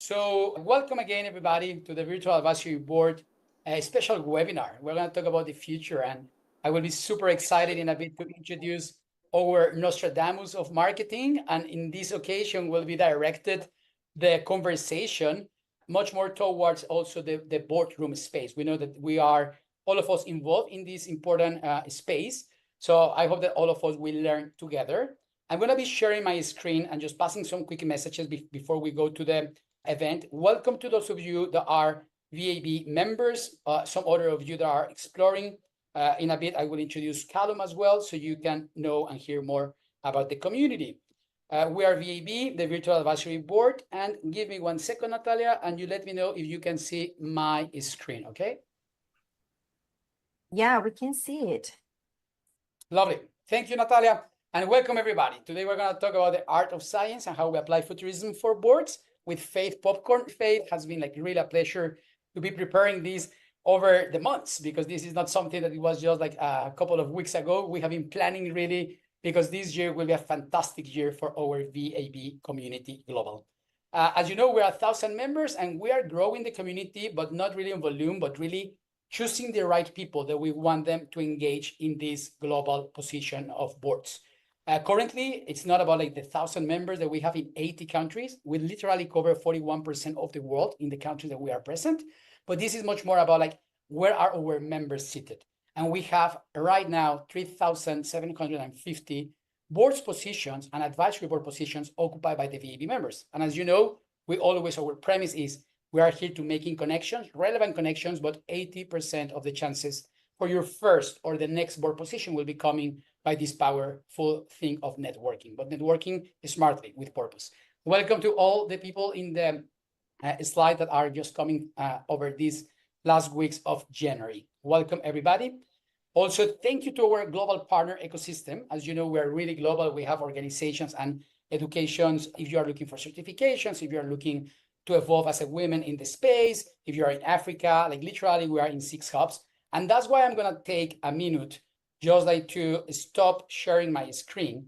So welcome again, everybody, to the Virtual Advisory Board, a special webinar. We're going to talk about the future, and I will be super excited in a bit to introduce our Nostradamus of marketing. And in this occasion, will be directed the conversation much more towards also the boardroom space. We know that we are, all of us, involved in this important space. So I hope that all of us will learn together. I'm going to be sharing my screen and just passing some quick messages before we go to the event. Welcome to those of you that are VAB members, some other of you that are exploring. In a bit, I will introduce Callum as well, so you can know and hear more about the community. We are VAB, the Virtual Advisory Board, and give me 1 second, Natalia, and you let me know if you can see my screen, okay? Yeah, we can see it. Lovely. Thank you, Natalia, and welcome everybody. Today we're going to talk about the art of science and how we apply futurism for boards with Faith Popcorn. Faith has been like really a pleasure to be preparing this over the months, because this is not something that it was just like a couple of weeks ago. We have been planning really, because this year will be a fantastic year for our VAB community global. As you know, we are 1,000 members and we are growing the community, but not really in volume, but really choosing the right people that we want them to engage in this global position of boards. Currently, it's not about like the 1,000 members that we have in 80 countries. We literally cover 41% of the world in the countries that we are present. But this is much more about like, where are our members seated? And we have right now 3,750 boards positions and advisory board positions occupied by the VAB members. And as you know, our premise is we are here to making connections, relevant connections, but 80% of the chances for your first or the next board position will be coming by this powerful thing of networking, but networking smartly with purpose. Welcome to all the people in the slide that are just coming over these last weeks of January. Welcome, everybody. Also, thank you to our global partner ecosystem. As you know, we're really global. We have organizations and educations. If you are looking for certifications, if you are looking to evolve as a woman in the space, if you are in Africa, like literally we are in 6 hubs. And that's why I'm going to take a minute just like to stop sharing my screen.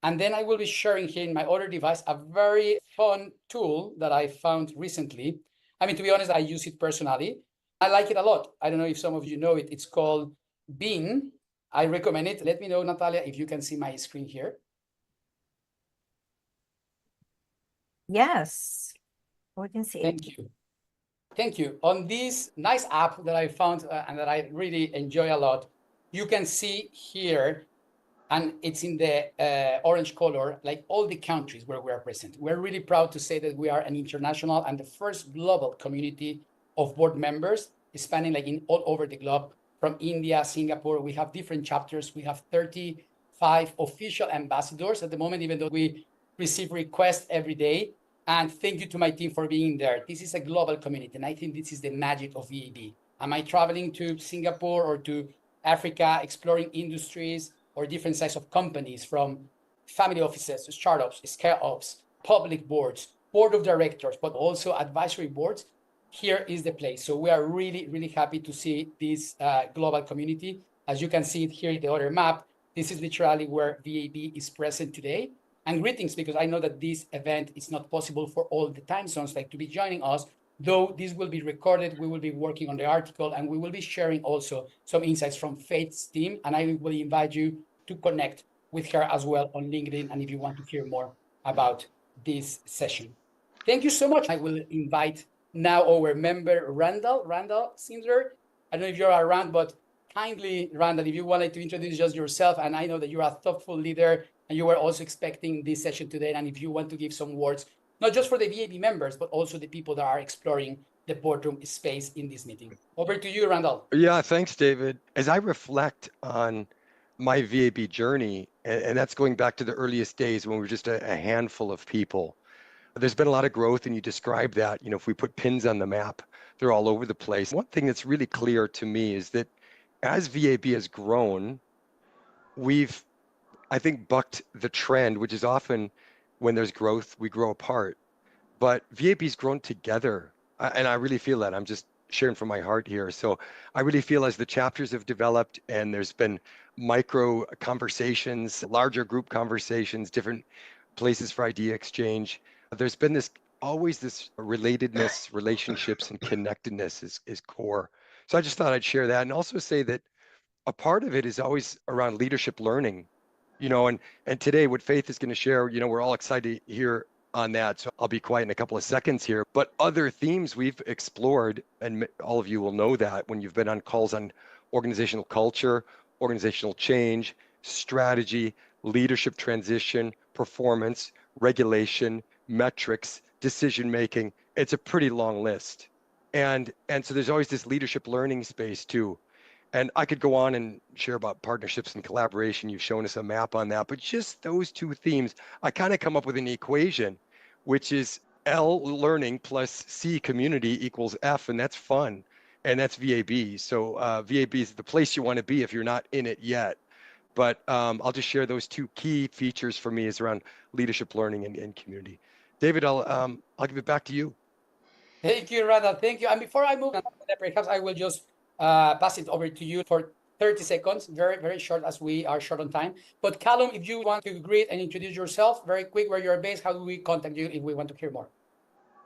And then I will be sharing here in my other device a very fun tool that I found recently. I mean, to be honest, I use it personally. I like it a lot. I don't know if some of you know it. It's called Bean. I recommend it. Let me know, Natalia, if you can see my screen here. Yes, we can see it. Thank you. Thank you. On this nice app that I found and that I really enjoy a lot, you can see here, and it's in the orange color, like all the countries where we are present. We're really proud to say that we are an international and the first global community of board members spanning like in all over the globe, from India, Singapore. We have different chapters. We have 35 official ambassadors at the moment, even though we receive requests every day. And thank you to my team for being there. This is a global community, and I think this is the magic of VAB. Am I traveling to Singapore or to Africa, exploring industries or different size of companies, from family offices, startups, scale-ups, public boards, board of directors, but also advisory boards? Here is the place. So we are really, really happy to see this global community. As you can see it here in the other map, this is literally where VAB is present today. And greetings, because I know that this event is not possible for all the time zones like to be joining us. Though this will be recorded, we will be working on the article and we will be sharing also some insights from Faith's team. And I will invite you to connect with her as well on LinkedIn, and if you want to hear more about this session. Thank you so much. I will invite now our member, Randall Sindler. I don't know if you're around, but kindly, Randall, if you wanted to introduce just yourself, and I know that you're a thoughtful leader and you were also expecting this session today, and if you want to give some words, not just for the VAB members, but also the people that are exploring the boardroom space in this meeting. Over to you, Randall. Yeah, thanks, David. As I reflect on my VAB journey, and that's going back to the earliest days when we were just a handful of people, there's been a lot of growth, and you described that. If we put pins on the map, they're all over the place. One thing that's really clear to me is that as VAB has grown, we've, I think, bucked the trend, which is often when there's growth, we grow apart. But VAB's grown together, and I really feel that. I'm just sharing from my heart here. So I really feel as the chapters have developed and there's been micro conversations, larger group conversations, different places for idea exchange, there's been this always this relatedness, relationships, and connectedness is core. So I just thought I'd share that, and also say that a part of it is always around leadership learning, and today what Faith is going to share, we're all excited to hear on that. So I'll be quiet in a couple of seconds here. But other themes we've explored, and all of you will know that when you've been on calls on organizational culture, organizational change, strategy, leadership transition, performance, regulation, metrics, decision making. It's a pretty long list. And so there's always this leadership learning space too. And I could go on and share about partnerships and collaboration. You've shown us a map on that, but just those two themes, I kind of come up with an equation, which is L learning plus C community equals F, and that's fun. And that's VAB. So VAB is the place you want to be if you're not in it yet. But I'll just share those two key features for me is around leadership learning and community. David, I'll give it back to you. Thank you, Randall. Thank you. And before I move on, perhaps I will just pass it over to you for 30 seconds, very, very short as we are short on time. But Callum, if you want to greet and introduce yourself very quick, where you're based, how do we contact you if we want to hear more?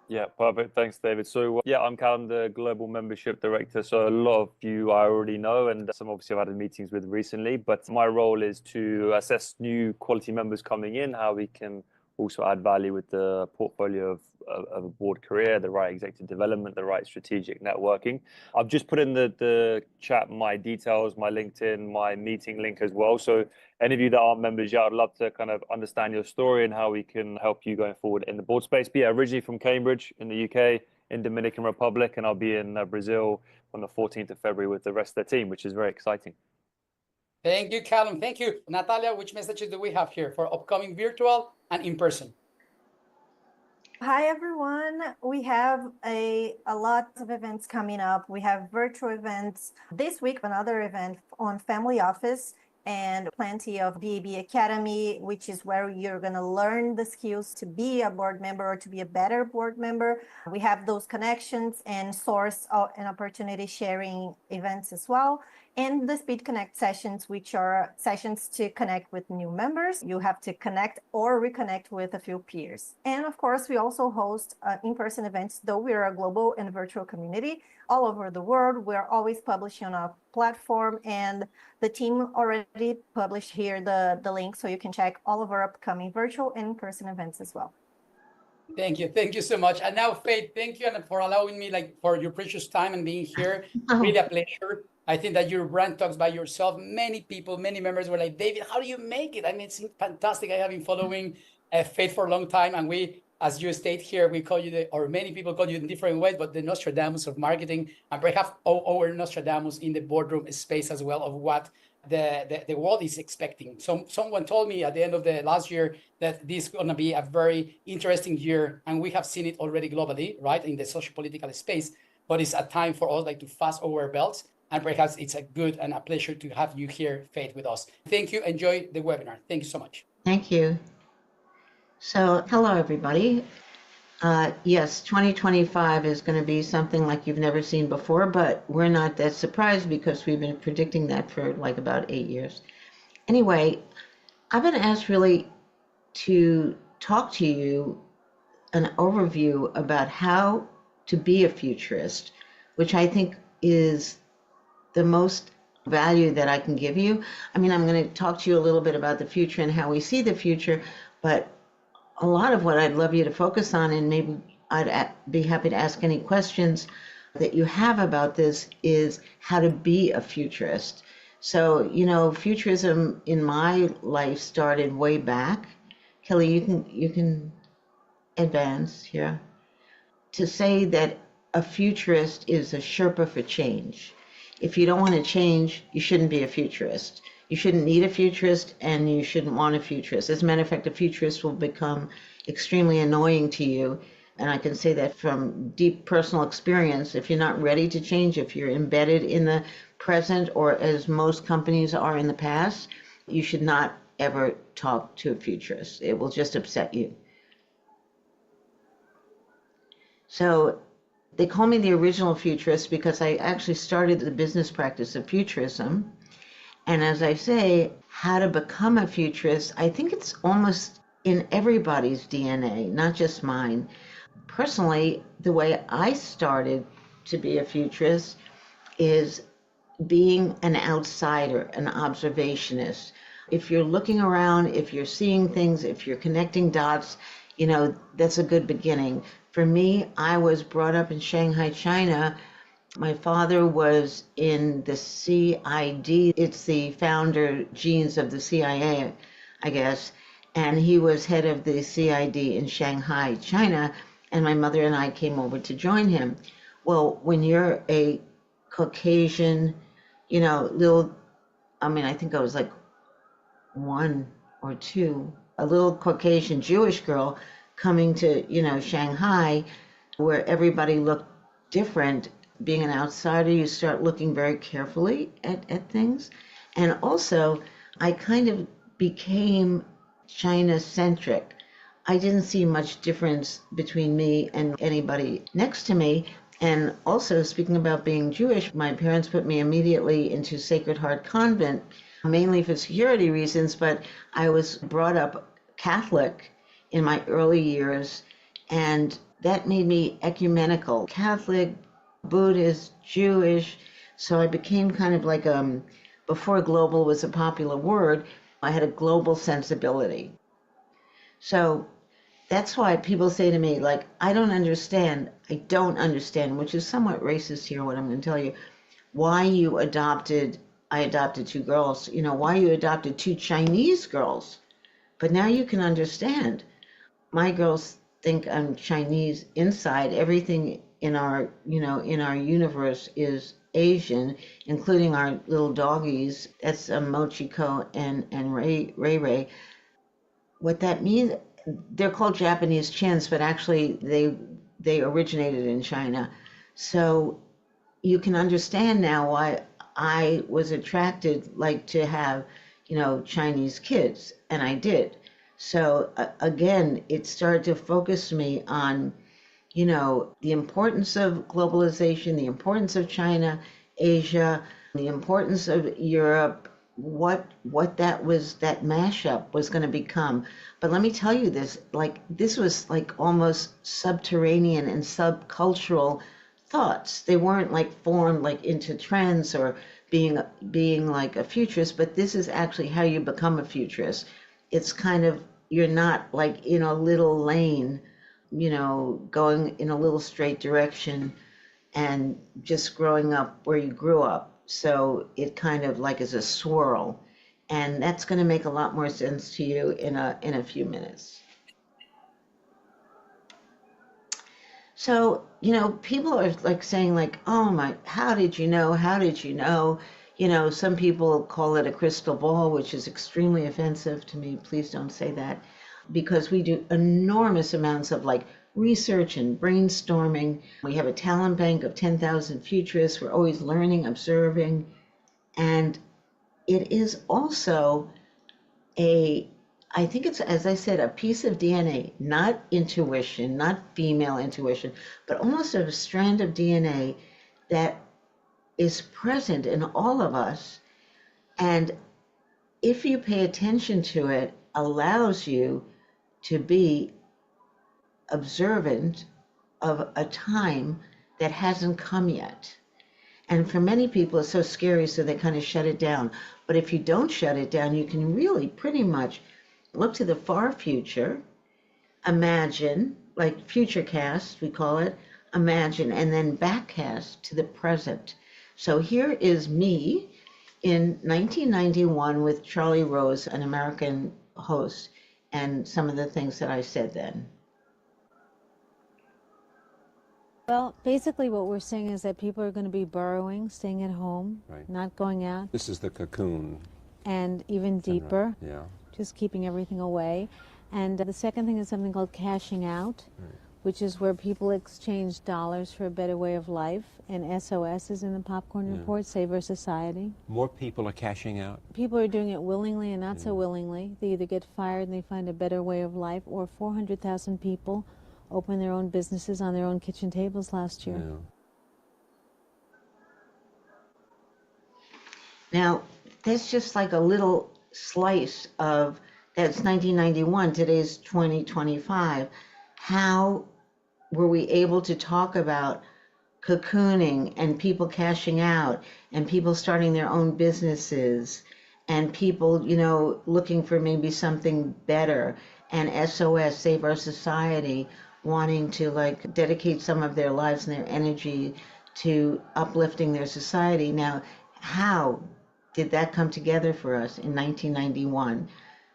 Yeah, perfect. Thanks, David. So yeah, I'm Callum, the Global Membership Director. So a lot of you I already know, and some obviously I've had meetings with recently, but my role is to assess new quality members coming in, how we can also add value with the portfolio of a board career, the right executive development, the right strategic networking. I've just put in the chat my details, my LinkedIn, my meeting link as well. So any of you that aren't members yet, I'd love to kind of understand your story and how we can help you going forward in the board space. But yeah, originally from Cambridge in the UK, in Dominican Republic, and I'll be in Brazil on the 14th of February with the rest of the team, which is very exciting. Thank you, Callum. Thank you. Natalia, which messages do we have here for upcoming virtual and in person? Hi, everyone. We have a lot of events coming up. We have virtual events this week, another event on family office, and plenty of VAB Academy, which is where you're going to learn the skills to be a board member or to be a better board member. We have those connections and source and opportunity sharing events as well. And the Speed Connect sessions, which are sessions to connect with new members. You have to connect or reconnect with a few peers. And of course, we also host in-person events, though we're a global and virtual community all over the world. We're always publishing on a platform, and the team already published here the link, so you can check all of our upcoming virtual and in-person events as well. Thank you. Thank you so much. And now, Faith, thank you for allowing me, for your precious time and being here. Really a pleasure. I think that your brand talks by yourself. Many people, many members were like, David, how do you make it? I mean, it's fantastic. I have been following Faith for a long time. And we, as you state here, we call you or many people call you in different ways, but the Nostradamus of marketing, and perhaps our Nostradamus in the boardroom space as well, of what the world is expecting. Someone told me at the end of the last year that this is going to be a very interesting year, and we have seen it already globally, right, in the social political space. But it's a time for us to fast our belts, and perhaps it's a good and a pleasure to have you here, Faith, with us. Thank you. Enjoy the webinar. Thank you so much. Thank you. So, hello, everybody. Yes, 2025 is going to be something like you've never seen before, but we're not that surprised because we've been predicting that for like about 8 years. Anyway, I've been asked really to talk to you an overview about how to be a futurist, which I think is the most value that I can give you. I mean, I'm going to talk to you a little bit about the future and how we see the future, but a lot of what I'd love you to focus on, and maybe I'd be happy to ask any questions that you have about this, is how to be a futurist. So, futurism in my life started way back. Kelly, you can advance here. To say that a futurist is a Sherpa for change. If you don't want to change, you shouldn't be a futurist. You shouldn't need a futurist, and you shouldn't want a futurist. As a matter of fact, a futurist will become extremely annoying to you. And I can say that from deep personal experience. If you're not ready to change, if you're embedded in the present, or as most companies are in the past, you should not ever talk to a futurist. It will just upset you. So they call me the original futurist because I actually started the business practice of futurism. And as I say, how to become a futurist, I think it's almost in everybody's DNA, not just mine. personally, the way I started to be a futurist is being an outsider, an observationist. If you're looking around, if you're seeing things, if you're connecting dots, that's a good beginning. For me, I was brought up in Shanghai, China. My father was in the CID. It's the founder genes of the CIA, I guess. And he was head of the CID in Shanghai, China. And my mother and I came over to join him. Well, when you're a Caucasian, I think I was like 1 or 2, a little Caucasian Jewish girl coming to, Shanghai, where everybody looked different. Being an outsider, you start looking very carefully at things. And also, I kind of became China-centric. I didn't see much difference between me and anybody next to me. And also, speaking about being Jewish, my parents put me immediately into Sacred Heart Convent, mainly for security reasons, but I was brought up Catholic in my early years, and that made me ecumenical, Catholic, Buddhist, Jewish. So I became kind of like, before global was a popular word, I had a global sensibility. So that's why people say to me, like, I don't understand, which is somewhat racist here, what I'm going to tell you, why I adopted 2 girls, why you adopted 2 Chinese girls. But now you can understand. My girls think I'm Chinese inside. Everything in our universe is Asian, including our little doggies. That's Mochiko and Ray. What that means, they're called Japanese chins, but actually they originated in China. So you can understand now why I was attracted, like, to have, Chinese kids, and I did. So again, it started to focus me on, the importance of globalization, the importance of China, Asia, the importance of Europe, what that mashup was going to become. But let me tell you this, this was like almost subterranean and subcultural thoughts. They weren't formed into trends or being like a futurist, but this is actually how you become a futurist. It's kind of, you're not in a little lane, going in a little straight direction and just growing up where you grew up. So it kind of is a swirl, and that's going to make a lot more sense to you in a few minutes. So, people are saying oh my, how did you know? How did you know? Some people call it a crystal ball, which is extremely offensive to me. Please don't say that, because we do enormous amounts of research and brainstorming. We have a talent bank of 10,000 futurists. We're always learning, observing. And it is also I think it's, as I said, a piece of DNA, not intuition, not female intuition, but almost a strand of DNA that is present in all of us. And if you pay attention to it, allows you to be observant of a time that hasn't come yet. And for many people, it's so scary, so they kind of shut it down. But if you don't shut it down, you can really pretty much look to the far future, imagine, futurecast, we call it, imagine, and then backcast to the present. So here is me in 1991 with Charlie Rose, an American host, and some of the things that I said then. Well, basically what we're saying is that people are going to be burrowing, staying at home, Right. not going out. This is the cocoon. And even deeper, Yeah. just keeping everything away. And the second thing is something called cashing out, which is where people exchange dollars for a better way of life. And SOS is in the Popcorn Report, Save Our Society. More people are cashing out. People are doing it willingly and not so willingly. They either get fired and they find a better way of life, or 400,000 people open their own businesses on their own kitchen tables last year. Yeah. Now, that's just a little slice of, that's 1991, today's 2025, how were we able to talk about cocooning and people cashing out and people starting their own businesses and people, you know, looking for maybe something better, and SOS, Save Our Society, wanting to like dedicate some of their lives and their energy to uplifting their society. Now, how did that come together for us in 1991?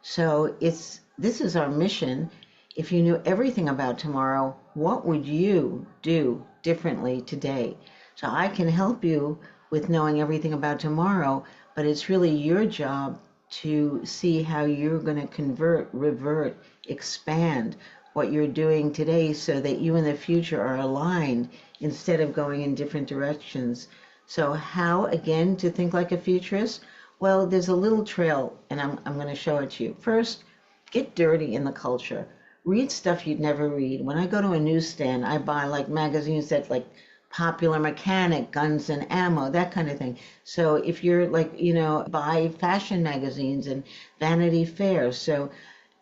So this is our mission. If you knew everything about tomorrow, what would you do differently today? So I can help you with knowing everything about tomorrow, but it's really your job to see how you're going to convert, revert, expand what you're doing today so that you in the future are aligned instead of going in different directions. So how, again, to think like a futurist? Well, there's a little trail, and I'm going to show it to you. First, get dirty in the culture. Read stuff you'd never read. When I go to a newsstand, I buy like magazines that like Popular Mechanic, Guns and Ammo, that kind of thing. So if you're like, you know, buy fashion magazines and Vanity Fair. So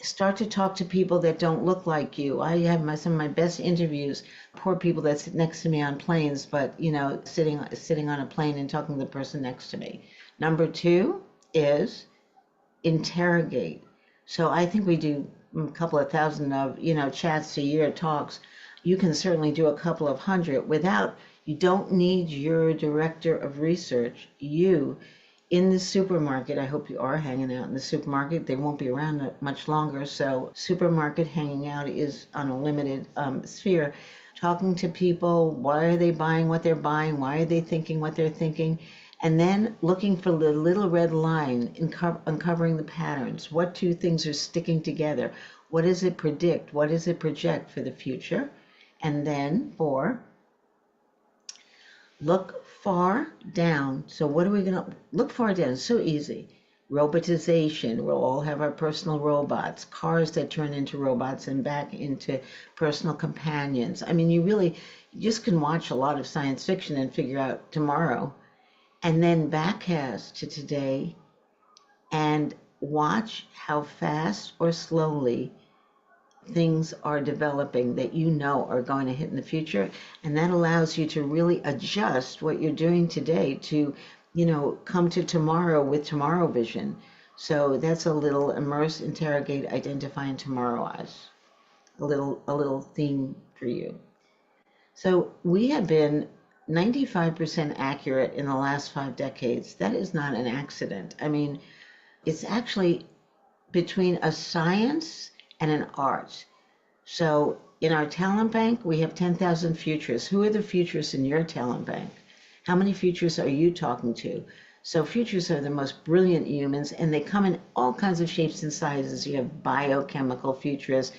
start to talk to people that don't look like you. I have some of my best interviews, poor people that sit next to me on planes, but, you know, sitting on a plane and talking to the person next to me. Number 2 is interrogate. So I think we do a couple of thousand of, you know, chats a year, talks. You can certainly do a couple of hundred you don't need your director of research. You in the supermarket, I hope you are hanging out in the supermarket. They won't be around much longer. So supermarket hanging out is on a limited sphere. Talking to people, why are they buying what they're buying? Why are they thinking what they're thinking? And then looking for the little red line, uncovering the patterns. What two things are sticking together? What does it predict? What does it project for the future? And then 4, look far down. So what are we going to look far down? It's so easy. Robotization. We'll all have our personal robots, cars that turn into robots and back into personal companions. I mean, you just can watch a lot of science fiction and figure out tomorrow, and then backcast to today and watch how fast or slowly things are developing that you know are going to hit in the future. And that allows you to really adjust what you're doing today to, you know, come to tomorrow with tomorrow vision. So that's a little immerse, interrogate, identify, and tomorrowize. A little theme for you. So we have been 95% accurate in the last 5 decades. That is not an accident. I mean, it's actually between a science and an art. So in our talent bank, we have 10,000 futurists. Who are the futurists in your talent bank? How many futurists are you talking to? So futurists are the most brilliant humans, and they come in all kinds of shapes and sizes. You have biochemical futurists,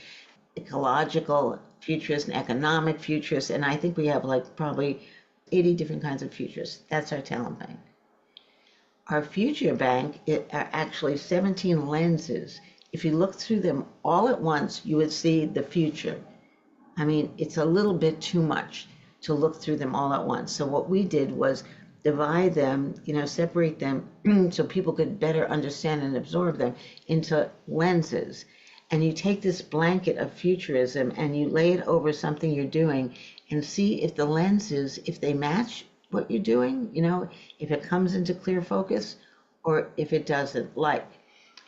ecological futurists, and economic futurists, and I think we have like probably 80 different kinds of futurists. That's our talent bank. Our future bank are actually 17 lenses. If you look through them all at once, you would see the future. I mean, it's a little bit too much to look through them all at once. So what we did was divide them, you know, separate them so people could better understand and absorb them into lenses. And you take this blanket of futurism and you lay it over something you're doing and see if the lenses, if they match what you're doing, you know, if it comes into clear focus or if it doesn't. Like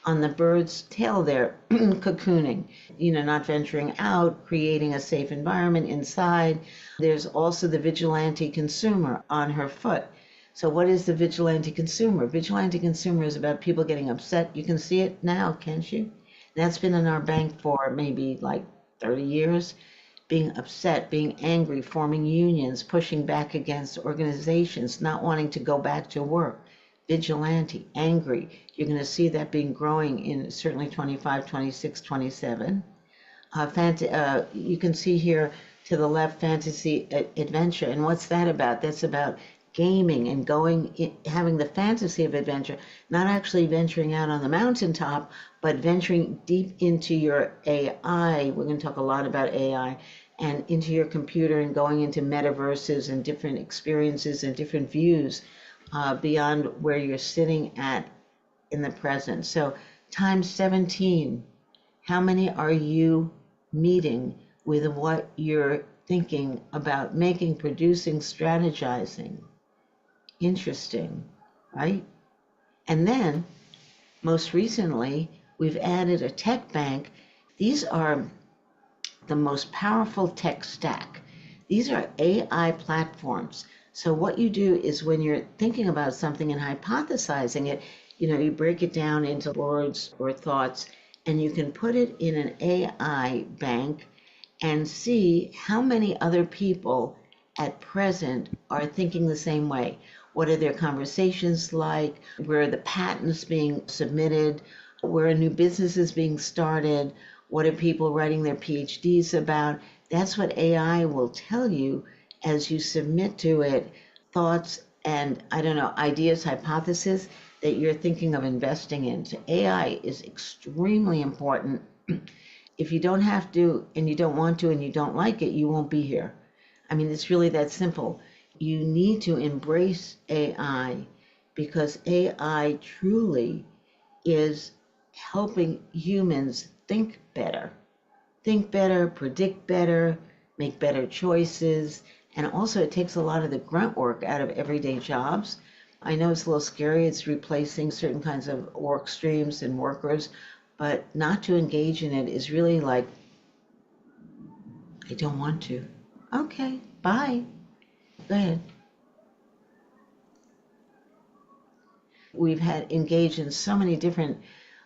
on the bird's tail there, cocooning, you know, not venturing out, creating a safe environment inside. There's also the vigilante consumer on her foot. So what is the vigilante consumer? Vigilante consumer is about people getting upset. You can see it now, can't you? That's been in our bank for maybe like 30 years. Being upset, being angry, forming unions, pushing back against organizations, not wanting to go back to work. Vigilante, angry. You're going to see that being growing in certainly 25, 26, 27. You can see here to the left, fantasy adventure. And what's that about? That's about gaming and having the fantasy of adventure, not actually venturing out on the mountaintop, but venturing deep into your AI. We're going to talk a lot about AI, and into your computer and going into metaverses and different experiences and different views beyond where you're sitting at in the present. So times 17, how many are you meeting with what you're thinking about making, producing, strategizing interesting, right? And then, most recently, we've added a tech bank. These are the most powerful tech stack. These are AI platforms. So what you do is when you're thinking about something and hypothesizing it, you break it down into words or thoughts, and you can put it in an AI bank and see how many other people at present are thinking the same way. What are their conversations like? Where are the patents being submitted? Where are new businesses being started? What are people writing their PhDs about? That's what AI will tell you as you submit to it thoughts and, ideas, hypotheses that you're thinking of investing in. So AI is extremely important. If you don't have to, and you don't want to, and you don't like it, you won't be here. I mean, it's really that simple. You need to embrace AI because AI truly is helping humans think better, predict better, make better choices. And also it takes a lot of the grunt work out of everyday jobs. I know it's a little scary. It's replacing certain kinds of work streams and workers, but not to engage in it is really like, I don't want to. Okay, bye. Go ahead. We've had engaged in so many different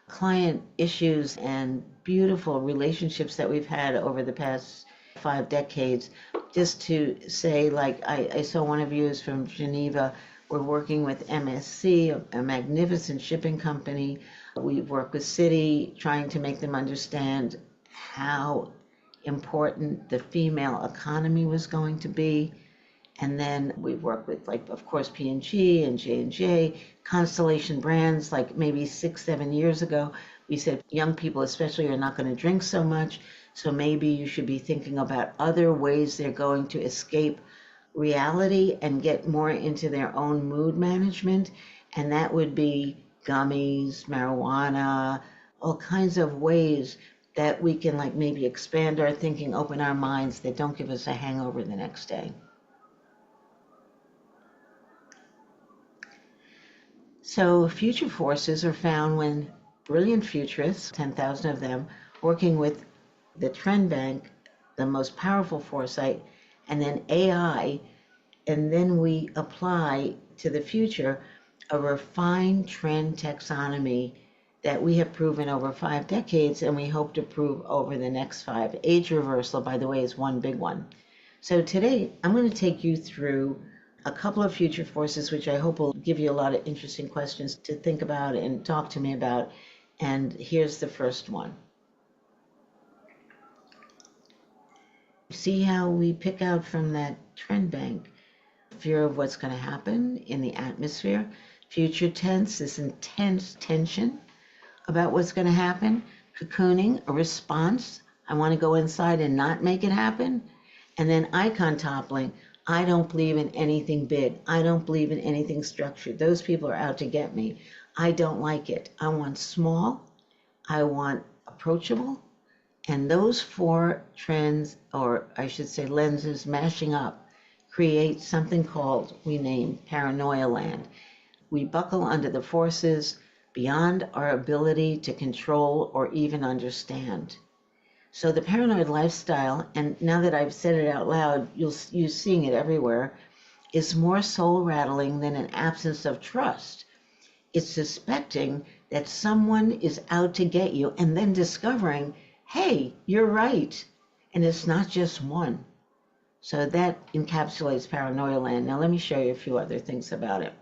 client issues and beautiful relationships that we've had over the past 5 decades. Just to say, like, I saw one of you is from Geneva. We're working with MSC, a magnificent shipping company. We've worked with Citi, trying to make them understand how important the female economy was going to be. And then we've worked with, like, of course, P&G and J&J, Constellation Brands. Like maybe 6-7 years ago, we said young people especially are not going to drink so much. So maybe you should be thinking about other ways they're going to escape reality and get more into their own mood management. And that would be gummies, marijuana, all kinds of ways that we can, like, maybe expand our thinking, open our minds, that don't give us a hangover the next day. So future forces are found when brilliant futurists, 10,000 of them, working with the trend bank, the most powerful foresight, and then AI, and then we apply to the future a refined trend taxonomy that we have proven over 5 decades, and we hope to prove over the next 5. Age reversal, by the way, is one big one. So today, I'm going to take you through a couple of future forces, which I hope will give you a lot of interesting questions to think about and talk to me about. And here's the first one. See how we pick out from that trend bank fear of what's going to happen in the atmosphere. Future tense is intense tension about what's going to happen. Cocooning, a response. I want to go inside and not make it happen. And then icon toppling. I don't believe in anything big. I don't believe in anything structured. Those people are out to get me. I don't like it. I want small. I want approachable. And those 4 trends, or I should say lenses, mashing up, create something called, we name Paranoia land. We buckle under the forces beyond our ability to control or even understand. So the paranoid lifestyle, and now that I've said it out loud, you're seeing it everywhere, is more soul-rattling than an absence of trust. It's suspecting that someone is out to get you and then discovering, hey, you're right, and it's not just one. So that encapsulates paranoia land. Now let me show you a few other things about it.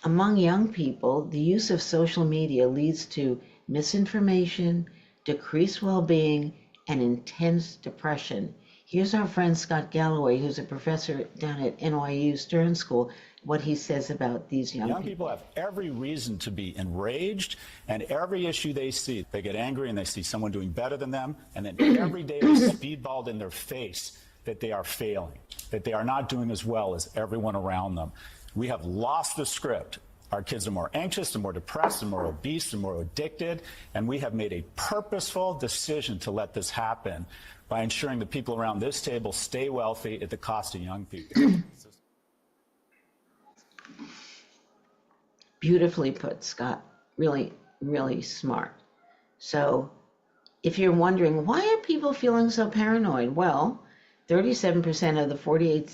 Among young people, the use of social media leads to misinformation, decreased well-being, and intense depression. Here's our friend Scott Galloway, who's a professor down at NYU Stern School, what he says about these young people. Young people have every reason to be enraged, and every issue they see, they get angry and they see someone doing better than them, and then every day is speedballed in their face that they are failing, that they are not doing as well as everyone around them. We have lost the script. Our kids are more anxious and more depressed and more obese and more addicted, and we have made a purposeful decision to let this happen. by ensuring the people around this table stay wealthy at the cost of young people. Beautifully put, Scott. Really, really smart. So if you're wondering, why are people feeling so paranoid? Well, 37% of the 48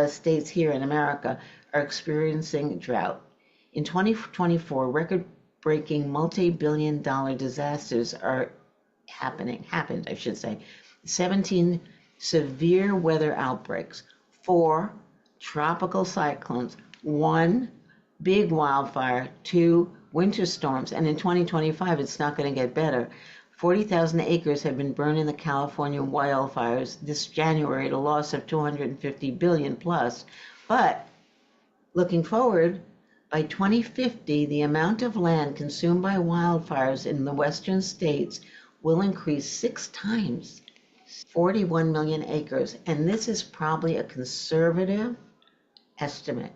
states here in America are experiencing drought. In 2024, record-breaking multi-billion-dollar disasters happened, 17 severe weather outbreaks, 4 tropical cyclones, 1 big wildfire, 2 winter storms, and in 2025, it's not going to get better. 40,000 acres have been burned in the California wildfires this January at a loss of $250 billion plus. But looking forward, by 2050, the amount of land consumed by wildfires in the western states will increase 6 times, 41 million acres. And this is probably a conservative estimate.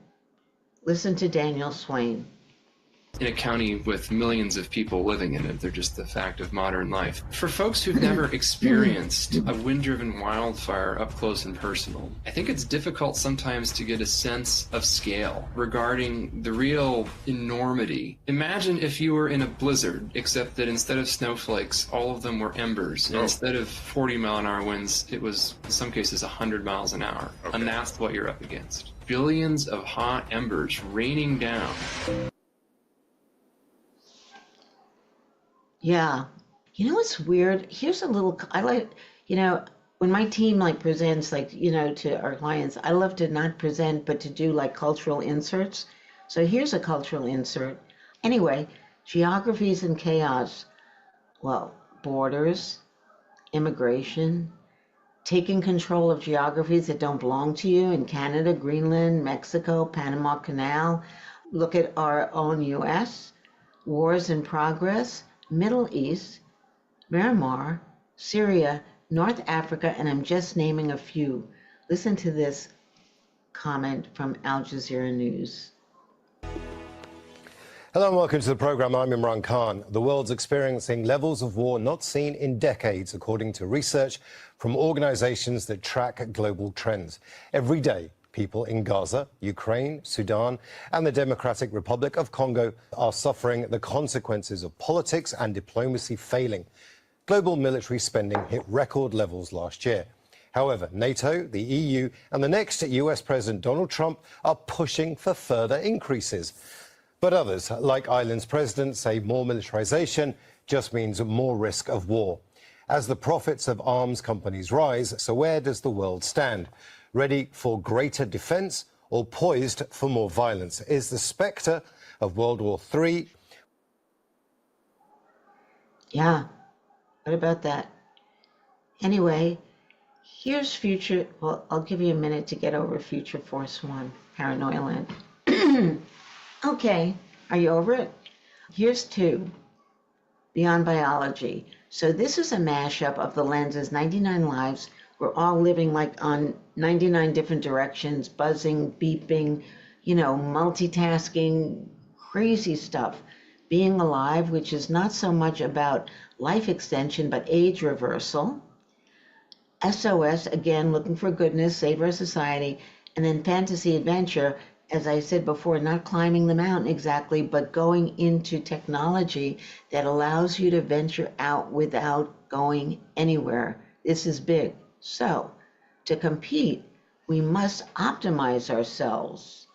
Listen to Daniel Swain. In a county with millions of people living in it, they're just the fact of modern life. For folks who've never experienced a wind-driven wildfire up close and personal, I think it's difficult sometimes to get a sense of scale regarding the real enormity. Imagine if you were in a blizzard, except that instead of snowflakes, all of them were embers. And instead of 40-mile-an-hour winds, it was, in some cases, 100 miles an hour. Okay. And that's what you're up against. Billions of hot embers raining down. Yeah. You know what's weird? Here's a little, I like, when my team presents to our clients, I love to not present, but to do cultural inserts. So here's a cultural insert. Anyway, geographies and chaos. Well, borders, immigration, taking control of geographies that don't belong to you in Canada, Greenland, Mexico, Panama Canal. Look at our own US, wars in progress, Middle East, Myanmar, Syria, North Africa, and I'm just naming a few. Listen to this comment from Al Jazeera News. Hello and welcome to the program. I'm Imran Khan. The world's experiencing levels of war not seen in decades, according to research from organizations that track global trends. Every day, people in Gaza, Ukraine, Sudan, and the Democratic Republic of Congo are suffering the consequences of politics and diplomacy failing. Global military spending hit record levels last year. However, NATO, the EU, and the next US President Donald Trump are pushing for further increases. But others, like Ireland's president, say more militarization just means more risk of war. As the profits of arms companies rise, so where does the world stand? Ready for greater defense or poised for more violence? Is the specter of World War III? Yeah, what about that? Anyway, here's I'll give you a minute to get over Future Force 1, Paranoia Land. Okay, are you over it? Here's 2, Beyond Biology. So this is a mashup of the lenses, 99 Lives. We're all living on 99 different directions, buzzing, beeping, multitasking, crazy stuff. Being alive, which is not so much about life extension, but age reversal. SOS, again, looking for goodness, save our society. And then fantasy adventure, as I said before, not climbing the mountain exactly, but going into technology that allows you to venture out without going anywhere. This is big. So, to compete, we must optimize ourselves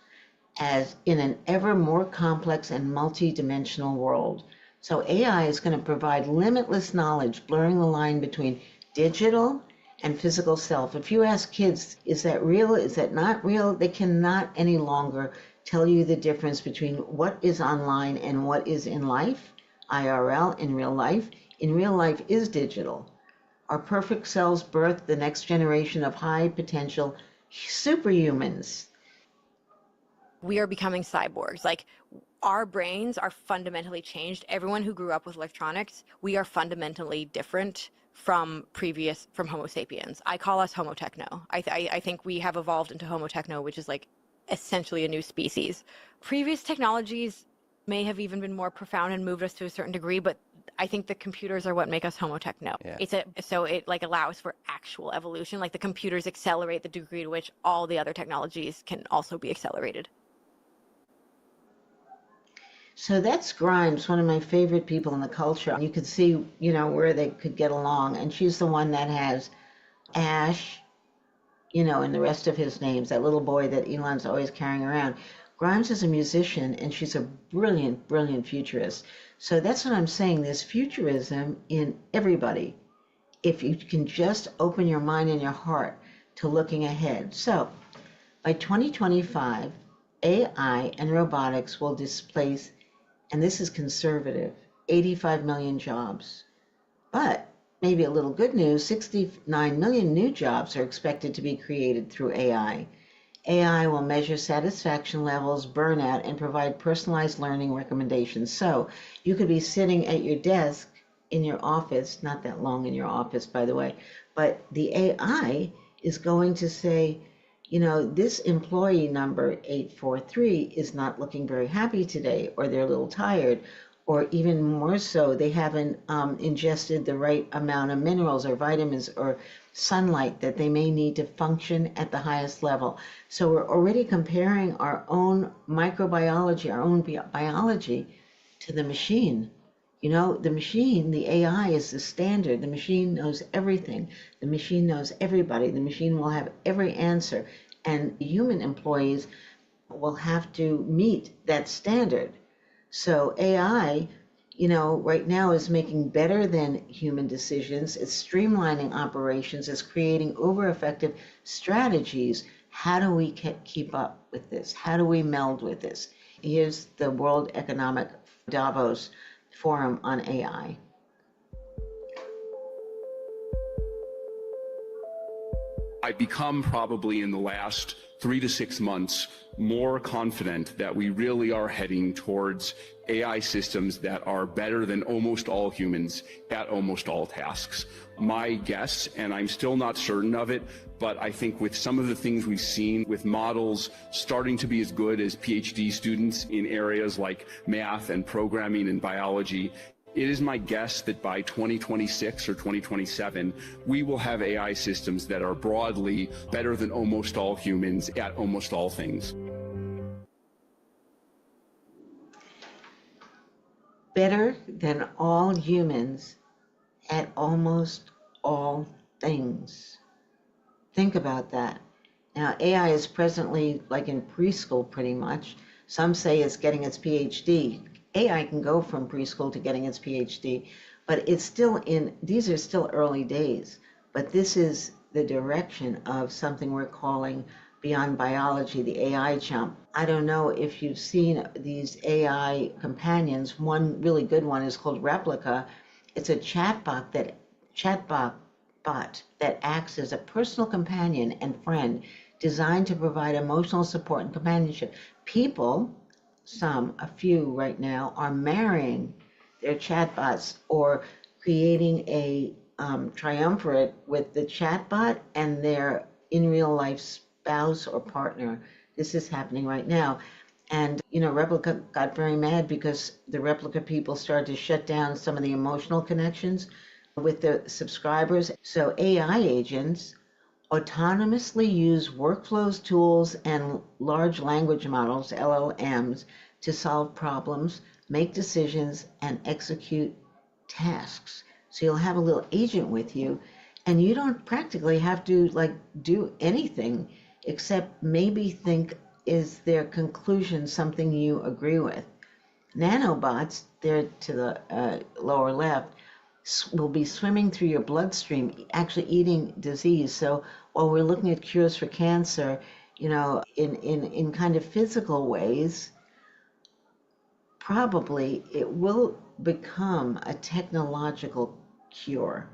as in an ever more complex and multi-dimensional world. So AI is going to provide limitless knowledge, blurring the line between digital and physical self. If you ask kids, is that real? Is that not real? They cannot any longer tell you the difference between what is online and what is in life, IRL, in real life. In real life is digital. Our perfect cells birth the next generation of high potential superhumans. We are becoming cyborgs. Our brains are fundamentally changed. Everyone who grew up with electronics, we are fundamentally different from Homo sapiens. I call us Homo techno. I think we have evolved into Homo techno, which is essentially a new species. Previous technologies may have even been more profound and moved us to a certain degree, but I think the computers are what make us Homo techno. Yeah. So it like allows for actual evolution. Like the computers accelerate the degree to which all the other technologies can also be accelerated. So that's Grimes, one of my favorite people in the culture. You could see, you know, where they could get along. And she's the one that has Ash, you know, and the rest of his names, that little boy that Elon's always carrying around. Grimes is a musician, and she's a brilliant, brilliant futurist. So that's what I'm saying. There's futurism in everybody, if you can just open your mind and your heart to looking ahead. So by 2025, AI and robotics will displace, and this is conservative, 85 million jobs. But maybe a little good news, 69 million new jobs are expected to be created through AI. AI will measure satisfaction levels, burnout, and provide personalized learning recommendations. So you could be sitting at your desk in your office, not that long in your office, by the way, but the AI is going to say, you know, this employee number 843 is not looking very happy today, or they're a little tired, or even more so, they haven't ingested the right amount of minerals or vitamins or sunlight that they may need to function at the highest level. So we're already comparing our own microbiology, our own biology to the machine. You know, the machine, the AI is the standard. The machine knows everything. The machine knows everybody. The machine will have every answer. And human employees will have to meet that standard. So AI, you know, right now is making better than human decisions. It's streamlining operations. It's creating uber-effective strategies. How do we keep up with this? How do we meld with this? Here's the World Economic Davos Forum on AI. I've become probably in the last 3 to 6 months more confident that we really are heading towards AI systems that are better than almost all humans at almost all tasks. My guess, and I'm still not certain of it, but I think with some of the things we've seen with models starting to be as good as PhD students in areas like math and programming and biology, it is my guess that by 2026 or 2027, we will have AI systems that are broadly better than almost all humans at almost all things. Better than all humans at almost all things. Think about that. Now, AI is presently like in preschool pretty much. Some say it's getting its PhD. AI can go from preschool to getting its PhD, but it's still these are still early days, but this is the direction of something we're calling beyond biology, the AI jump. I don't know if you've seen these AI companions. One really good one is called Replica. It's a chatbot that acts as a personal companion and friend designed to provide emotional support and companionship. People, a few right now, are marrying their chatbots or creating a triumvirate with the chatbot and their in real life spouse or partner. This is happening right now. And, you know, Replica got very mad because the Replica people started to shut down some of the emotional connections with the subscribers. So AI agents autonomously use workflows, tools, and large language models, LLMs, to solve problems, make decisions, and execute tasks. So you'll have a little agent with you, and you don't practically have to do anything except maybe think, is their conclusion something you agree with? Nanobots, there to the lower left, will be swimming through your bloodstream, actually eating disease. So while we're looking at cures for cancer, you know, in kind of physical ways, probably it will become a technological cure.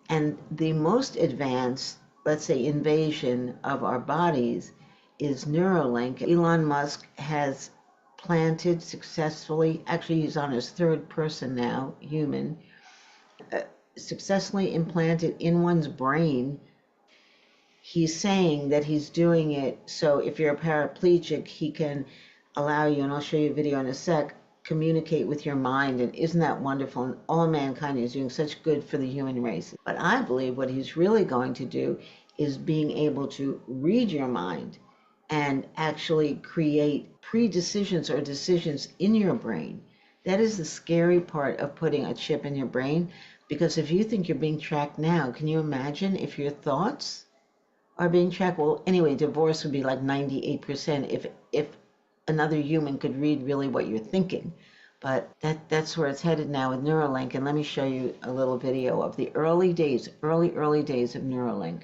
And the most advanced, let's say, invasion of our bodies is Neuralink. Elon Musk has planted successfully, actually he's on his third person now, human, successfully implanted in one's brain. He's saying that he's doing it so if you're a paraplegic, he can allow you, and I'll show you a video in a sec, communicate with your mind, and isn't that wonderful? And all mankind is doing such good for the human race. But I believe what he's really going to do is being able to read your mind and actually create pre-decisions or decisions in your brain. That is the scary part of putting a chip in your brain, because if you think you're being tracked now, can you imagine if your thoughts are being tracked? Well, anyway, divorce would be like 98% if another human could read really what you're thinking. But that's where it's headed now with Neuralink. And let me show you a little video of the early days of Neuralink.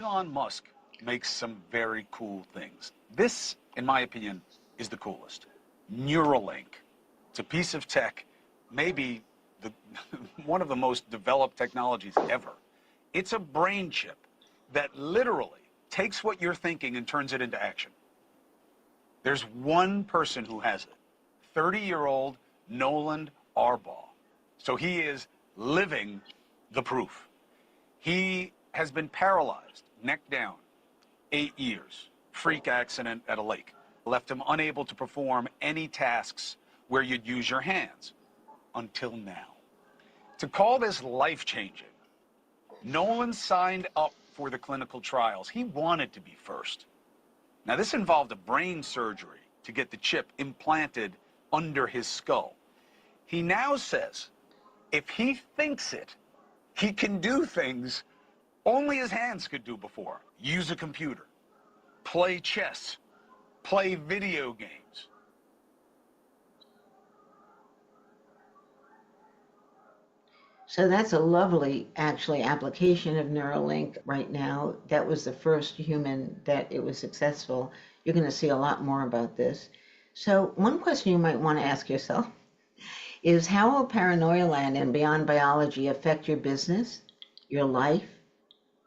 Elon Musk makes some very cool things. This, in my opinion, is the coolest. Neuralink. It's a piece of tech, maybe one of the most developed technologies ever. It's a brain chip that literally takes what you're thinking and turns it into action. There's one person who has it, 30-year-old Nolan Arbaugh. So he is living the proof. He has been paralyzed, neck down, 8 years. Freak accident at a lake. Left him unable to perform any tasks where you'd use your hands, until now. To call this life-changing, Nolan signed up for the clinical trials. He wanted to be first. Now, this involved a brain surgery to get the chip implanted under his skull. He now says if he thinks it, he can do things only his hands could do before. Use a computer, play chess, play video games. So that's a lovely, actually, application of Neuralink right now. That was the first human that it was successful. You're going to see a lot more about this. So one question you might want to ask yourself is, how will Paranoia Land and Beyond Biology affect your business, your life,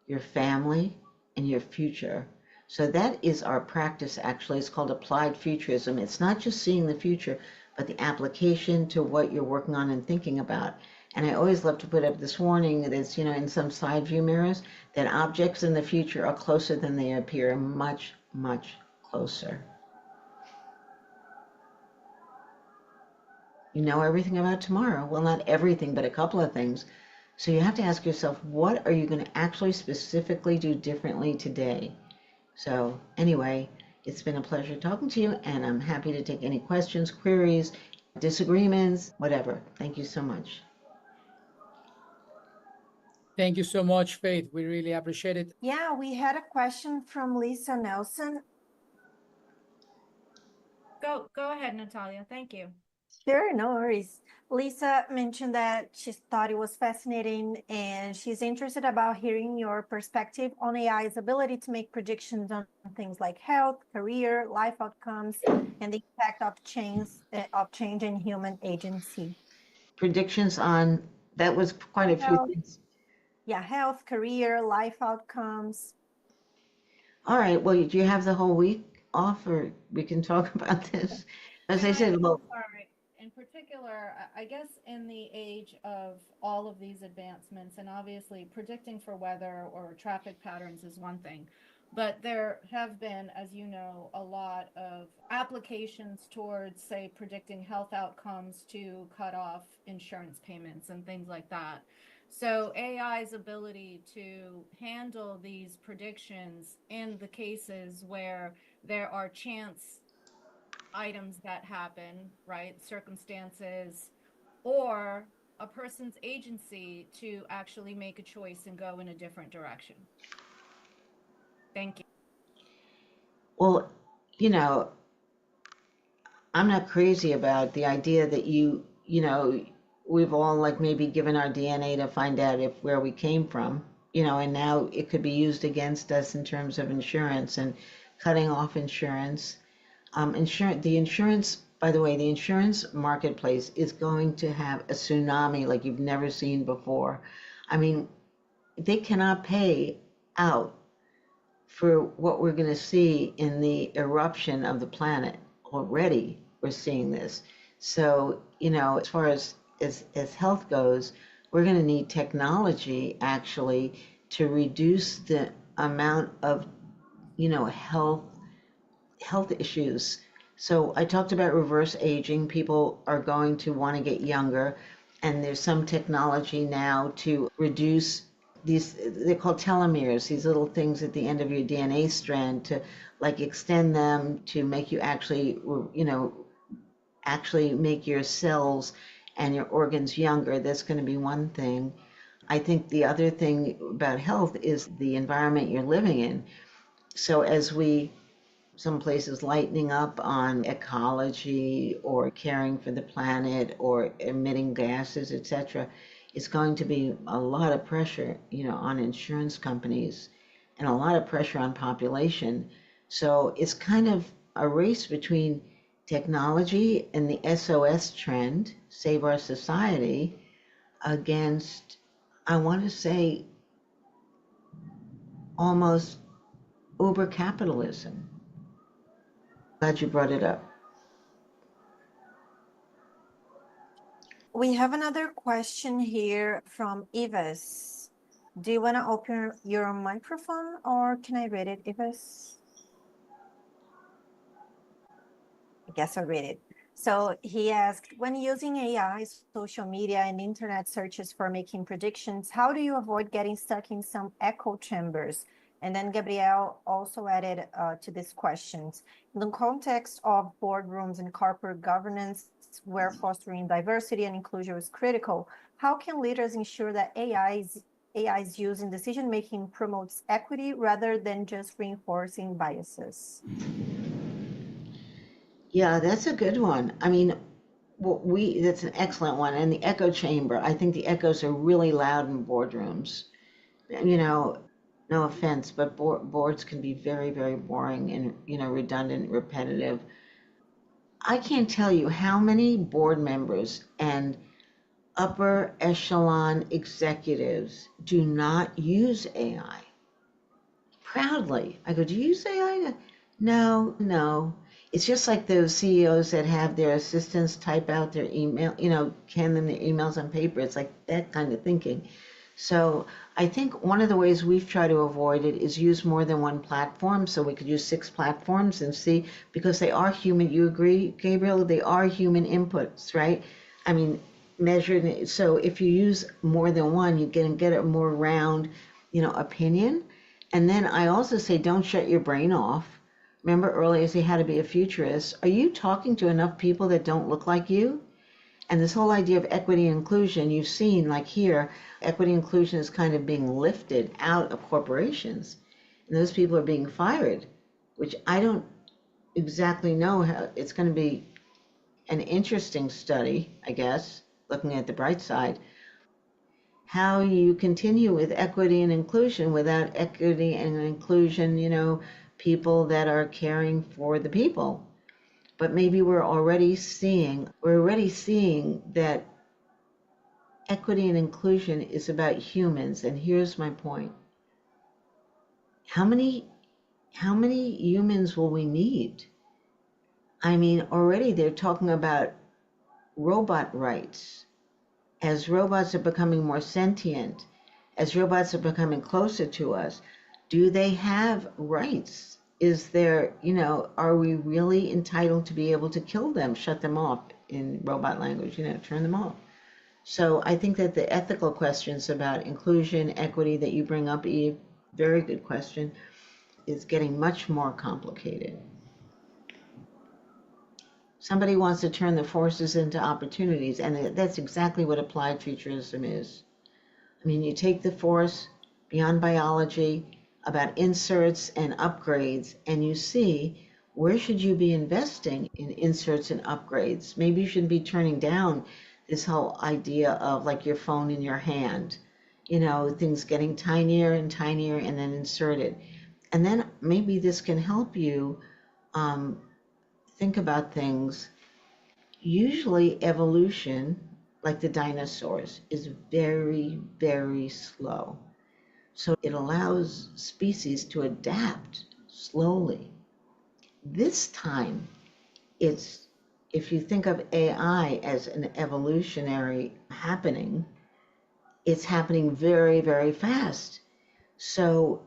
your family, and your future? So that is our practice, actually. It's called Applied Futurism. It's not just seeing the future, but the application to what you're working on and thinking about. And I always love to put up this warning that's, in some side view mirrors, that objects in the future are closer than they appear, much, much closer. You know everything about tomorrow. Well, not everything, but a couple of things. So you have to ask yourself, what are you going to actually specifically do differently today? So anyway, it's been a pleasure talking to you, and I'm happy to take any questions, queries, disagreements, whatever. Thank you so much. Thank you so much, Faith. We really appreciate it. Yeah, we had a question from Lisa Nelson. Go ahead, Natalia. Thank you. Sure, no worries. Lisa mentioned that she thought it was fascinating, and she's interested about hearing your perspective on AI's ability to make predictions on things like health, career, life outcomes, and the impact of change in human agency. Predictions on, that was quite a few things. Yeah, health, career, life outcomes. All right, well, do you have the whole week off, or we can talk about this? As I said, well, sorry. In particular, I guess in the age of all of these advancements, and obviously predicting for weather or traffic patterns is one thing, but there have been, as you know, a lot of applications towards, say, predicting health outcomes to cut off insurance payments and things like that. So AI's ability to handle these predictions in the cases where there are chance items that happen, right, circumstances, or a person's agency to actually make a choice and go in a different direction. Thank you. Well, I'm not crazy about the idea that we've all like maybe given our DNA to find out if where we came from, and now it could be used against us in terms of insurance and cutting off insurance. The insurance, by the way, the insurance marketplace is going to have a tsunami like you've never seen before. I mean, they cannot pay out for what we're going to see in the eruption of the planet. Already we're seeing this. So, as far as health goes, we're going to need technology actually to reduce the amount of, health issues. So I talked about reverse aging. People are going to want to get younger, and there's some technology now to reduce these, they're called telomeres, these little things at the end of your DNA strand to like extend them to make you actually, actually make your cells and your organs younger. That's going to be one thing. I think the other thing about health is the environment you're living in. So as some places lightening up on ecology or caring for the planet or emitting gases, etc., it's going to be a lot of pressure, on insurance companies and a lot of pressure on population. So it's kind of a race between technology and the SOS trend, Save Our Society, against, I want to say, almost uber capitalism. Glad you brought it up. We have another question here from Ivas. Do you want to open your microphone or can I read it, Ivas? I guess I'll read it. So he asked, when using AI, social media, and internet searches for making predictions, how do you avoid getting stuck in some echo chambers? And then Gabrielle also added to these questions. In the context of boardrooms and corporate governance, where fostering diversity and inclusion is critical, how can leaders ensure that AI's use in decision-making promotes equity rather than just reinforcing biases? Yeah, that's a good one. I mean, that's an excellent one. And the echo chamber, I think the echoes are really loud in boardrooms. No offense, but boards can be very, very boring and, redundant, repetitive. I can't tell you how many board members and upper echelon executives do not use AI. Proudly. I go, do you use AI? No. It's just like those CEOs that have their assistants type out their email, hand them their emails on paper. It's like that kind of thinking. So I think one of the ways we've tried to avoid it is use more than one platform. So we could use 6 platforms and see, because they are human. You agree, Gabriel? They are human inputs, right? I mean, measured. So if you use more than one, you can get a more round, opinion. And then I also say, don't shut your brain off. Remember earlier I say how to be a futurist. Are you talking to enough people that don't look like you? And this whole idea of equity and inclusion, you've seen, like here, equity and inclusion is kind of being lifted out of corporations. And those people are being fired, which I don't exactly know how. It's going to be an interesting study, I guess, looking at the bright side. How you continue with equity and inclusion without equity and inclusion, people that are caring for the people. But maybe we're already seeing that equity and inclusion is about humans. And here's my point. How many humans will we need? I mean, already they're talking about robot rights. As robots are becoming more sentient, as robots are becoming closer to us, do they have rights? Is there, are we really entitled to be able to kill them, shut them off in robot language, turn them off? So I think that the ethical questions about inclusion, equity that you bring up, Eve, very good question, is getting much more complicated. Somebody wants to turn the forces into opportunities, and that's exactly what applied futurism is. I mean, you take the force beyond biology, about inserts and upgrades, and you see where should you be investing in inserts and upgrades. Maybe you should be turning down this whole idea of like your phone in your hand, things getting tinier and tinier and then inserted. And then maybe this can help you think about things. Usually evolution, like the dinosaurs, is very, very slow. So it allows species to adapt slowly. This time, if you think of AI as an evolutionary happening, it's happening very, very fast. So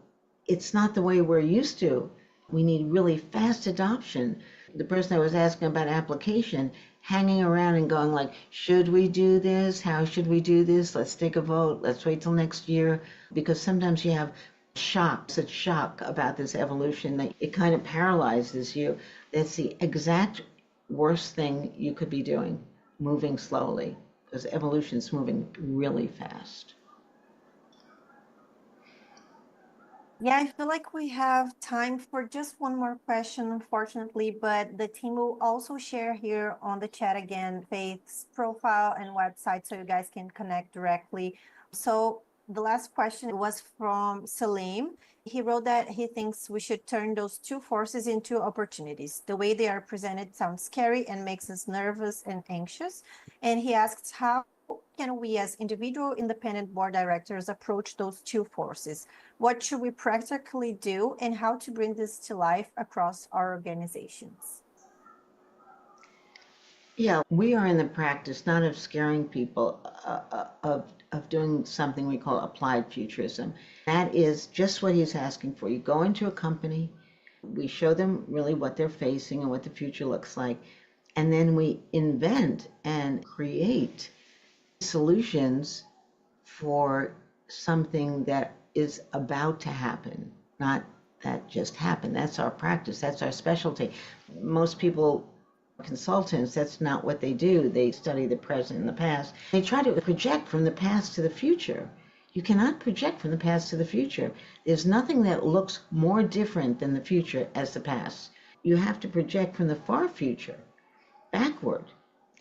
it's not the way we're used to. We need really fast adoption. the person I was asking about application, hanging around and going like, should we do this? How should we do this? Let's take a vote. Let's wait till next year. Because sometimes you have such shock about this evolution that it kind of paralyzes you. That's the exact worst thing you could be doing, moving slowly, because evolution's moving really fast. Yeah, I feel like we have time for just one more question, unfortunately, but the team will also share here on the chat again, Faith's profile and website so you guys can connect directly. So the last question was from Salim. He wrote that he thinks we should turn those two forces into opportunities. The way they are presented sounds scary and makes us nervous and anxious. And he asks, how can we as individual independent board directors approach those two forces? What should we practically do and how to bring this to life across our organizations? Yeah, we are in the practice not of scaring people, of doing something we call applied futurism. That is just what he's asking for. You go into a company, we show them really what they're facing and what the future looks like, and then we invent and create solutions for something that is about to happen, not that just happened. That's our practice. That's our specialty. Most people, consultants, that's not what they do. They study the present and the past. They try to project from the past to the future. You cannot project from the past to the future. There's nothing that looks more different than the future as the past. You have to project from the far future backward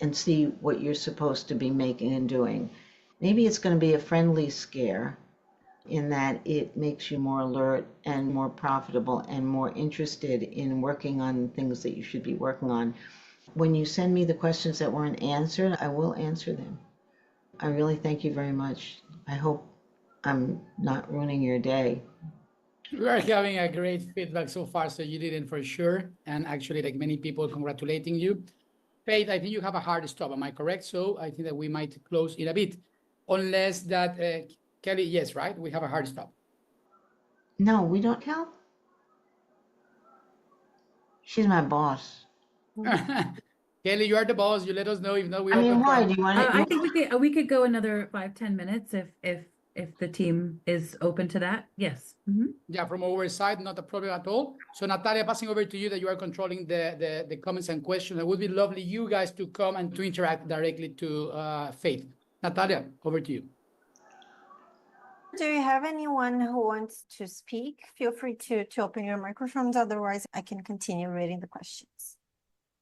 and see what you're supposed to be making and doing. Maybe it's going to be a friendly scare in that it makes you more alert and more profitable and more interested in working on things that you should be working on. When you send me the questions that weren't answered, I will answer them. I really thank you very much. I hope I'm not ruining your day. We are having a great feedback so far, so you didn't for sure. And actually, like many people congratulating you. Faith, I think you have a hard stop, am I correct? So I think that we might close in a bit. Unless that, Kelly, yes, right? We have a hard stop. No, we don't, Cal. She's my boss. Kelly, you are the boss. You let us know. If not, we I mean, why do you want to? I think we could go another 5-10 minutes if the team is open to that. Yes. Mm-hmm. Yeah, from our side, not a problem at all. So Natalia, passing over to you that you are controlling the comments and questions. It would be lovely you guys to come and to interact directly to Faith. Natalia, over to you. Do you have anyone who wants to speak? Feel free to open your microphones. Otherwise, I can continue reading the questions.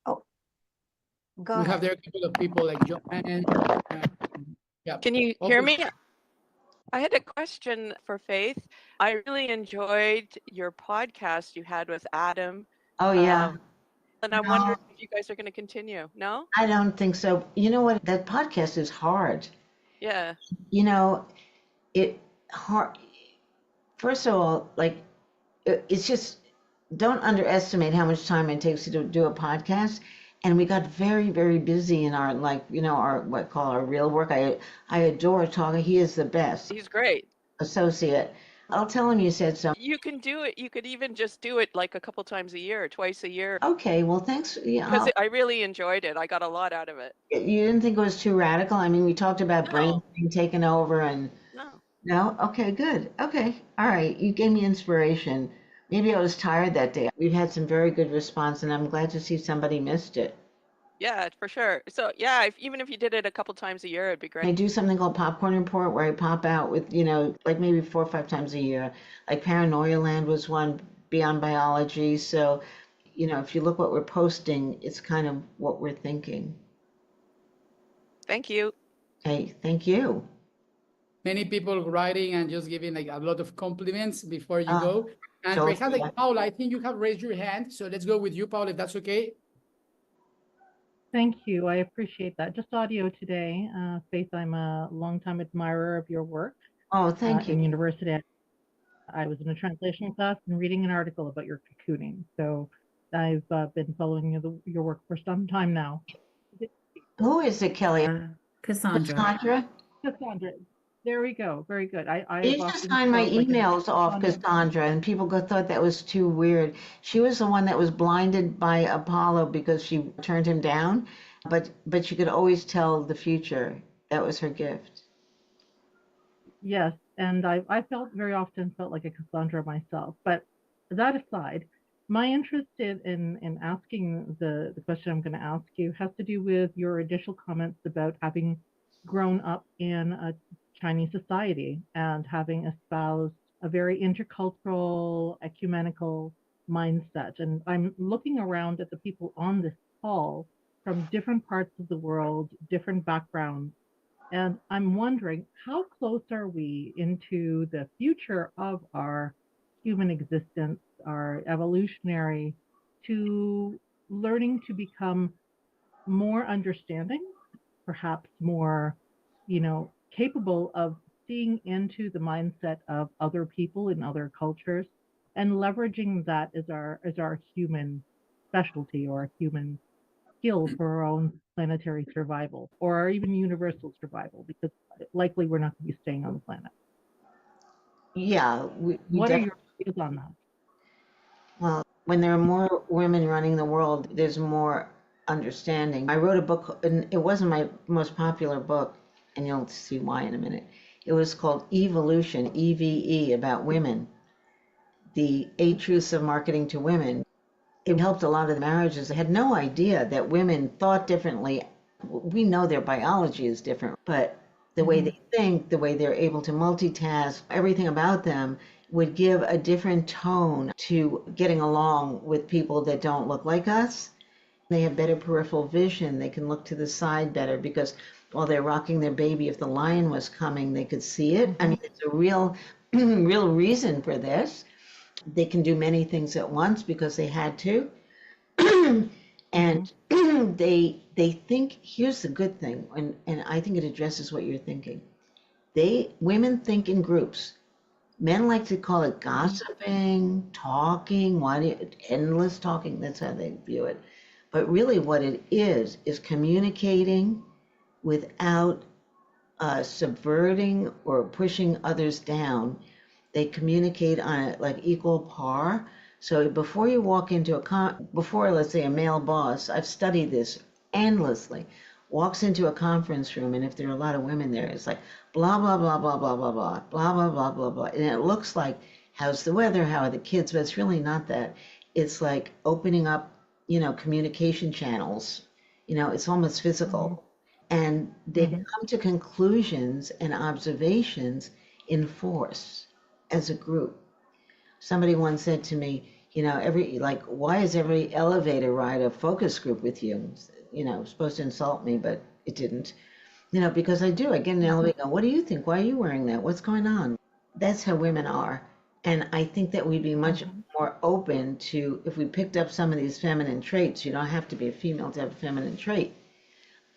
Oh, go ahead. We have there a couple of people like John. Yeah. Can you hear me? I had a question for Faith. I really enjoyed your podcast you had with Adam. Oh, yeah. And I wonder if you guys are going to continue. No? I don't think so. You know what? That podcast is hard. Yeah. You know, hard. First of all, like, it's just, don't underestimate how much time it takes to do a podcast. And we got very, very busy in our, like, you know, our our real work. I adore Taga. He is the best. He's great. Associate. I'll tell him you said so. You can do it. You could even just do it like a couple times a year, twice a year. Okay, well, thanks. Yeah, because I really enjoyed it. I got a lot out of it. You didn't think it was too radical? I mean, we talked about brain being taken over and... No? Okay, good. Okay, all right. You gave me inspiration. Maybe I was tired that day. We've had some very good response, and I'm glad to see somebody missed it. Yeah, for sure. So, yeah, even if you did it a couple times a year, it'd be great. I do something called Popcorn Report, where I pop out with, you know, like maybe 4 or 5 times a year. Like Paranoia Land was one, Beyond Biology. So, you know, if you look what we're posting, it's kind of what we're thinking. Thank you. Hey, thank you. Many people writing and just giving like a lot of compliments before you go. And so, perhaps like Paula, I think you have raised your hand. So let's go with you, Paula, if that's okay. Thank you. I appreciate that. Just audio today. Faith, I'm a longtime admirer of your work. Oh, thank you. In university, I was in a translation class and reading an article about your cocooning. So I've been following your work for some time now. Who is it, Kelly? Cassandra. Cassandra? Cassandra. There we go. Very good. I I've used to often sign my felt like emails off Cassandra, and people thought that was too weird. She was the one that was blinded by Apollo because she turned him down, but she could always tell the future. That was her gift. Yes, and I felt very often felt like a Cassandra myself. But that aside, my interest in asking the question I'm going to ask you has to do with your initial comments about having grown up in a Chinese society and having espoused a very intercultural, ecumenical mindset. And I'm looking around at the people on this call from different parts of the world, different backgrounds. And I'm wondering, how close are we into the future of our human existence, our evolutionary, to learning to become more understanding, perhaps more, capable of seeing into the mindset of other people in other cultures and leveraging that as our human specialty or a human skill for our own planetary survival or even universal survival, because likely we're not going to be staying on the planet. Yeah. What are your views on that? Well, when there are more women running the world, there's more understanding. I wrote a book, and it wasn't my most popular book, and you'll see why in a minute. It was called Evolution, EVE, about women, the 8 Truths of Marketing to Women. It helped a lot of the marriages. They had no idea that women thought differently. We know their biology is different, but the way they think, the way they're able to multitask, everything about them would give a different tone to getting along with people that don't look like us. They have better peripheral vision. They can look to the side better because while they're rocking their baby, if the lion was coming, they could see it. I mean, it's a real, real reason for this. They can do many things at once because they had to. And they think, here's the good thing, and I think it addresses what you're thinking. Women think in groups. Men like to call it gossiping, talking, endless talking. That's how they view it. But really what it is communicating without subverting or pushing others down. They communicate on like equal par. So before you walk into before, let's say, a male boss, I've studied this endlessly, walks into a conference room, and if there are a lot of women there, it's like blah, blah, blah, blah, blah, blah, blah, blah, blah, blah, blah, blah. And it looks like, how's the weather? How are the kids? But it's really not that. It's like opening up, communication channels. It's almost physical. And they come to conclusions and observations in force as a group. Somebody once said to me, why is every elevator ride a focus group with you? Supposed to insult me, but it didn't. Because I do. I get in an elevator, what do you think? Why are you wearing that? What's going on? That's how women are. And I think that we'd be much more open to, if we picked up some of these feminine traits. You don't have to be a female to have a feminine trait.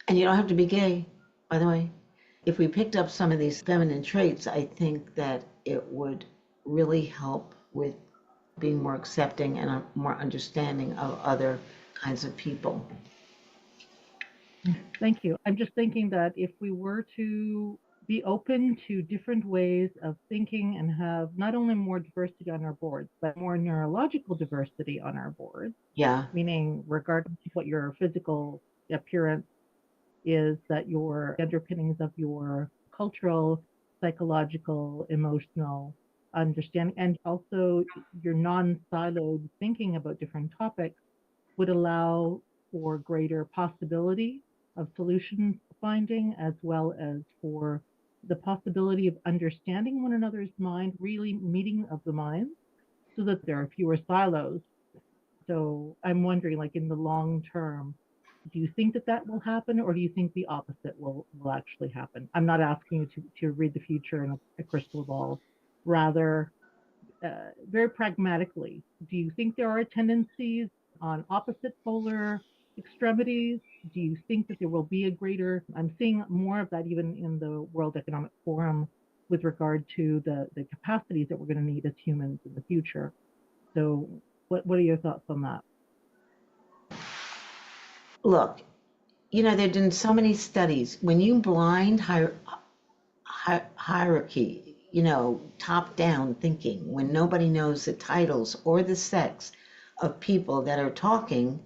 And you don't have to be gay, by the way. If we picked up some of these feminine traits, I think that it would really help with being more accepting and more understanding of other kinds of people. Thank you. I'm just thinking that if we were to be open to different ways of thinking and have not only more diversity on our boards, but more neurological diversity on our boards. Yeah. Meaning, regardless of what your physical appearance is, that your underpinnings of your cultural, psychological, emotional understanding, and also your non-siloed thinking about different topics would allow for greater possibility of solution finding, as well as for the possibility of understanding one another's mind, really meeting of the minds, so that there are fewer silos. So I'm wondering, like in the long term, do you think that will happen, or do you think the opposite will actually happen? I'm not asking you to read the future in a crystal ball. Rather, very pragmatically, do you think there are tendencies on opposite polar extremities? Do you think that there will be a greater, I'm seeing more of that even in the World Economic Forum with regard to the capacities that we're going to need as humans in the future. So what are your thoughts on that? Look, there have been so many studies. When you blind hierarchy, top-down thinking, when nobody knows the titles or the sex of people that are talking,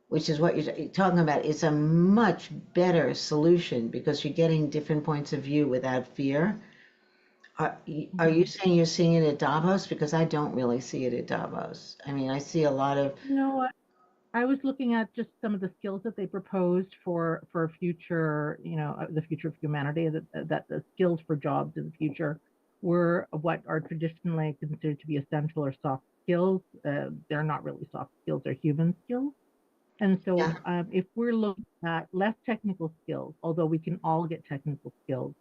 which is what you're talking about, is a much better solution because you're getting different points of view without fear. Are you saying you're seeing it at Davos? Because I don't really see it at Davos. I mean, I see a lot of... No, I was looking at just some of the skills that they proposed for future, the future of humanity, that the skills for jobs in the future were what are traditionally considered to be essential or soft skills. They're not really soft skills, they're human skills. And so if we're looking at less technical skills, although we can all get technical skills,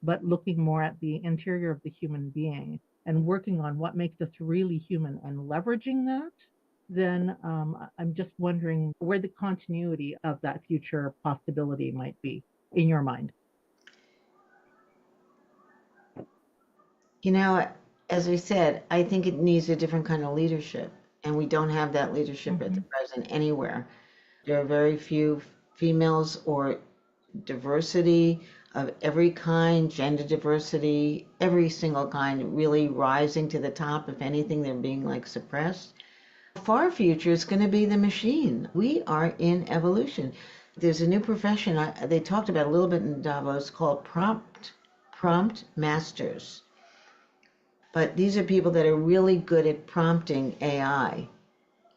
but looking more at the interior of the human being and working on what makes us really human and leveraging that, then I'm just wondering where the continuity of that future possibility might be in your mind. As I said, I think it needs a different kind of leadership, and we don't have that leadership at the present anywhere. There are very few females or diversity of every kind, gender diversity, every single kind really rising to the top. If anything, they're being suppressed. Far future is going to be the machine. We are in evolution. There's a new profession they talked about a little bit in Davos called prompt masters. But these are people that are really good at prompting AI.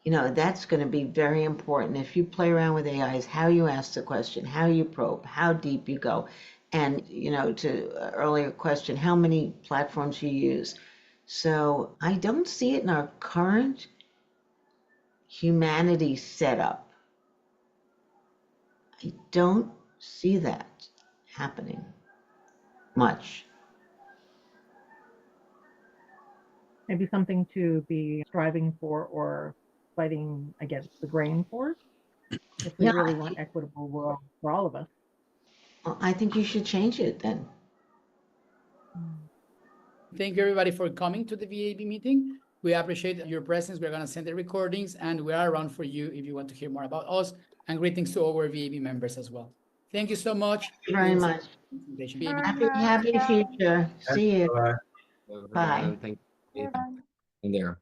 That's going to be very important. If you play around with AI, is how you ask the question, how you probe, how deep you go. And, to an earlier question, how many platforms you use. So I don't see it in our current humanity setup. I don't see that happening much. Maybe something to be striving for or fighting against the grain for, if we really want equitable world for all of us. Well, I think you should change it then. Thank you, everybody, for coming to the VAB meeting. We appreciate your presence. We're going to send the recordings, and we are around for you if you want to hear more about us, and greetings to our VAB members as well. Thank you so much. Thank you very much. Happy future. See you. Bye. Bye. Thank you. In there.